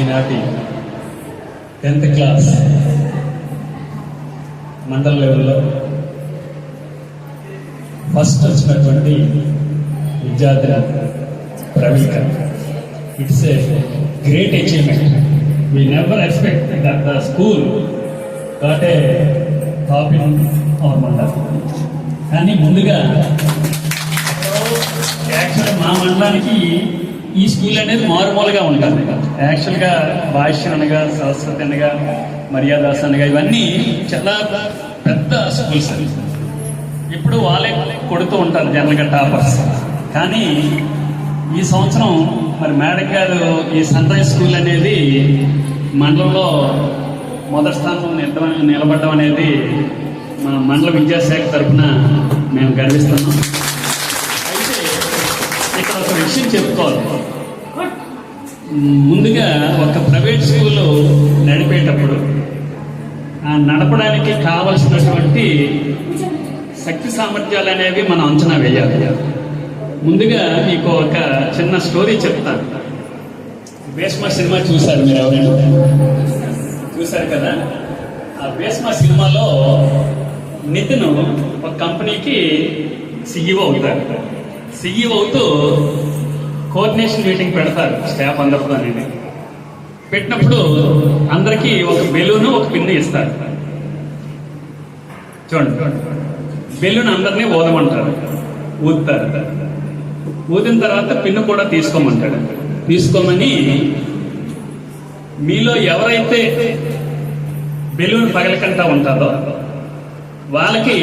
ఈనాటి 10th class మండల లెవెల్లో ఫస్ట్ వచ్చినటువంటి విద్యార్థి Praveena. It's a great achievement. We never expect that the school got a top in our mandal. కానీ ముందుగా యాక్చువల్గా మా మండలానికి ఈ స్కూల్ అనేది మారుమూలగా ఉంటుంది. యాక్చువల్గా భాష్యం అనగా, సరస్వతి అనగా, మర్యాదాస్ అనగా ఇవన్నీ చాలా పెద్ద స్కూల్స్. ఇప్పుడు వాళ్ళే కొడుతూ ఉంటారు జనరల్గా టాపర్స్. కానీ ఈ సంవత్సరం మరి మేడం గారు ఈ సన్ రైజ్ స్కూల్ అనేది మండలంలో మొదటి స్థానం నిలబడడం అనేది మా మండల విద్యాశాఖ తరఫున మేము గర్విస్తున్నాం. అయితే ఇక్కడ ఒక విషయం చెప్పుకోవాలి. ముందుగా ఒక ప్రైవేట్ స్కూలు నడిపేటప్పుడు నడపడానికి కావలసినటువంటి శక్తి సామర్థ్యాలు అనేవి మనం అంచనా వేయాలి. ముందుగా మీకు ఒక చిన్న స్టోరీ చెప్తాను. భీష్మ సినిమా చూశారు మీరు ఎవరైనా? చూశారు కదా. ఆ భీష్మ సినిమాలో నితిన్ ఒక కంపెనీకి సిఇఓ అవుతారు. సిఇఓ అవుతూ కోఆర్డినేషన్ మీటింగ్ పెడతారు స్టాఫ్ అందరితో అనేది. పెట్టినప్పుడు అందరికీ ఒక బెలూను ఒక పిన్ను ఇస్తారు. చూడండి, బెలూన్ అందరినీ ఊదమంటారు, ఊదుతారు. ఊదిన తర్వాత పిన్ను కూడా తీసుకోమంటాడు. తీసుకోమని మీలో ఎవరైతే బెలూన్ పగలకంటా ఉంటుందో వాళ్ళకి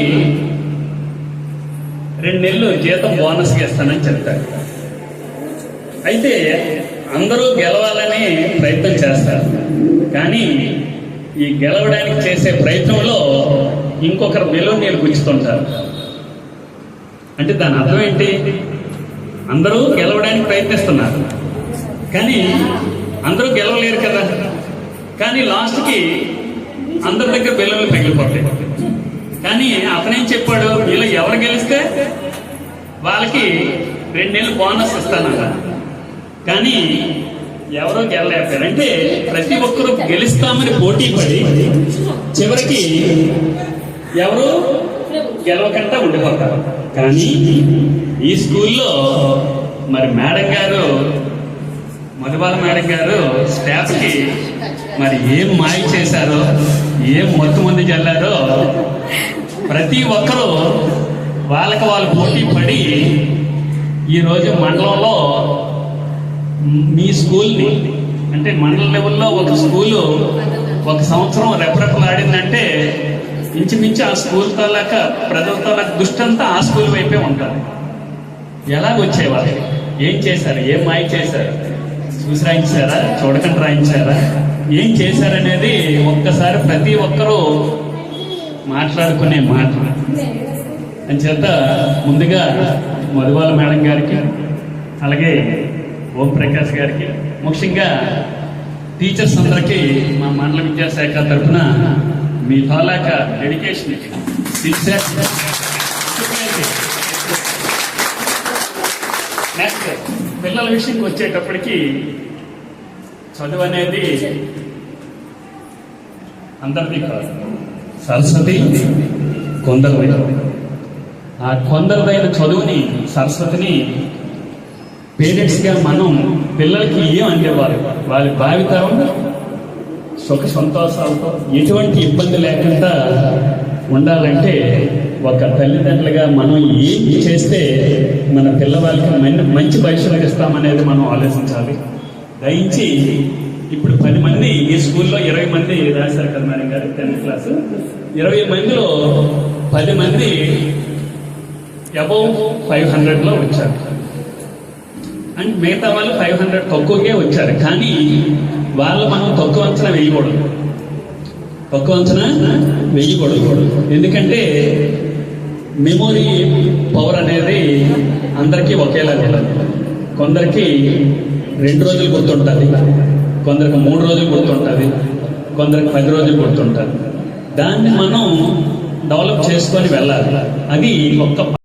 2 నెలలు జీతం బోనస్గా ఇస్తానని చెప్తాడు. అయితే అందరూ గెలవాలని ప్రయత్నం చేస్తారు. కానీ ఈ గెలవడానికి చేసే ప్రయత్నంలో ఇంకొకరు బెలూన్ నీళ్ళు గుచ్చుతుంటారు. అంటే దాని అర్థం ఏంటి? అందరూ గెలవడానికి ప్రయత్నిస్తున్నారు, కానీ అందరూ గెలవలేరు కదా. కానీ లాస్ట్కి అందరి దగ్గర బెలూన్లు పగిలిపోతాయి. కానీ అతనేం చెప్పాడు, వీళ్ళు ఎవరు గెలిస్తే వాళ్ళకి 2 నెలలు బోనస్ ఇస్తానన్న. కానీ ఎవరో గెలలేకపోయారు. అంటే ప్రతి ఒక్కరూ గెలుస్తామని పోటీ పడి చివరికి ఎవరు గెలవకుండా ఉండిపోతారు. కానీ ఈ స్కూల్లో మరి మేడం గారు, మధుబాల మేడం గారు స్టాఫ్కి మరి ఏం మాయ చేశారో, ఏం మొత్తం మంది చల్లారో ప్రతి ఒక్కరూ వాళ్ళకి వాళ్ళు పోటీ పడి ఈరోజు మండలంలో మీ స్కూల్ని, అంటే మండల లెవెల్లో ఒక స్కూలు ఒక సంవత్సరం రెపరెపలాడిందంటే ఇంచుమించు ఆ స్కూల్ తాలూకా ప్రజల తాలూకా దృష్టి అంతా ఆ స్కూల్ వైపే ఉంటారు. ఎలాగొచ్చేవాళ్ళు, ఏం చేశారు, ఏం మాయ చేశారు, చూసి రాయించారా, చూడకుండా రాయించారా, ఏం చేశారనేది ఒక్కసారి ప్రతి ఒక్కరూ మాట్లాడుకునే మాట. అని చేత ముందుగా మధుబాల మేడం గారికి, అలాగే ఓం ప్రకాష్ గారికి, ముఖ్యంగా టీచర్స్ అందరికీ మా మండల విద్యాశాఖ తరఫున మీ తాలూకా డెడికేషన్, నెక్స్ట్ పిల్లల విషయంకి వచ్చేటప్పటికి చదువు అనేది అందరిది కాదు. సరస్వతి కొందరిదైన, ఆ కొందరిదైన చదువుని, సరస్వతిని పేరెంట్స్గా మనం పిల్లలకి ఏం అందేవారు, వాళ్ళ భావితరం సుఖ సంతోషాలతో ఎటువంటి ఇబ్బంది లేకుండా ఉండాలంటే ఒక తల్లిదండ్రులుగా మనం ఏం చేస్తే మన పిల్లవాళ్ళకి మంచి భవిష్యత్తు ఇస్తామనేది మనం ఆలోచించాలి. దయించి ఇప్పుడు 10 మంది ఈ స్కూల్లో 20 మంది రాశారు కదా మేడం గారు 10th క్లాస్. 20 మందిలో 10 మంది అబౌవ్ 500లో వచ్చారు. అండ్ మిగతా వాళ్ళు 500 తక్కువగా వచ్చారు. కానీ వాళ్ళు మనం తక్కువ అంచనా వేయకూడదు, తక్కువ అంచనా వేయకూడదు. ఎందుకంటే మెమొరీ పవర్ అనేది అందరికీ ఒకేలా వెళ్ళదు. కొందరికి 2 రోజులు గుర్తుంటుంది, కొందరికి 3 రోజులు గుర్తుంటుంది, కొందరికి 10 రోజులు గుర్తుంటుంది. దాన్ని మనం డెవలప్ చేసుకొని వెళ్ళాలి. అది ఒక్క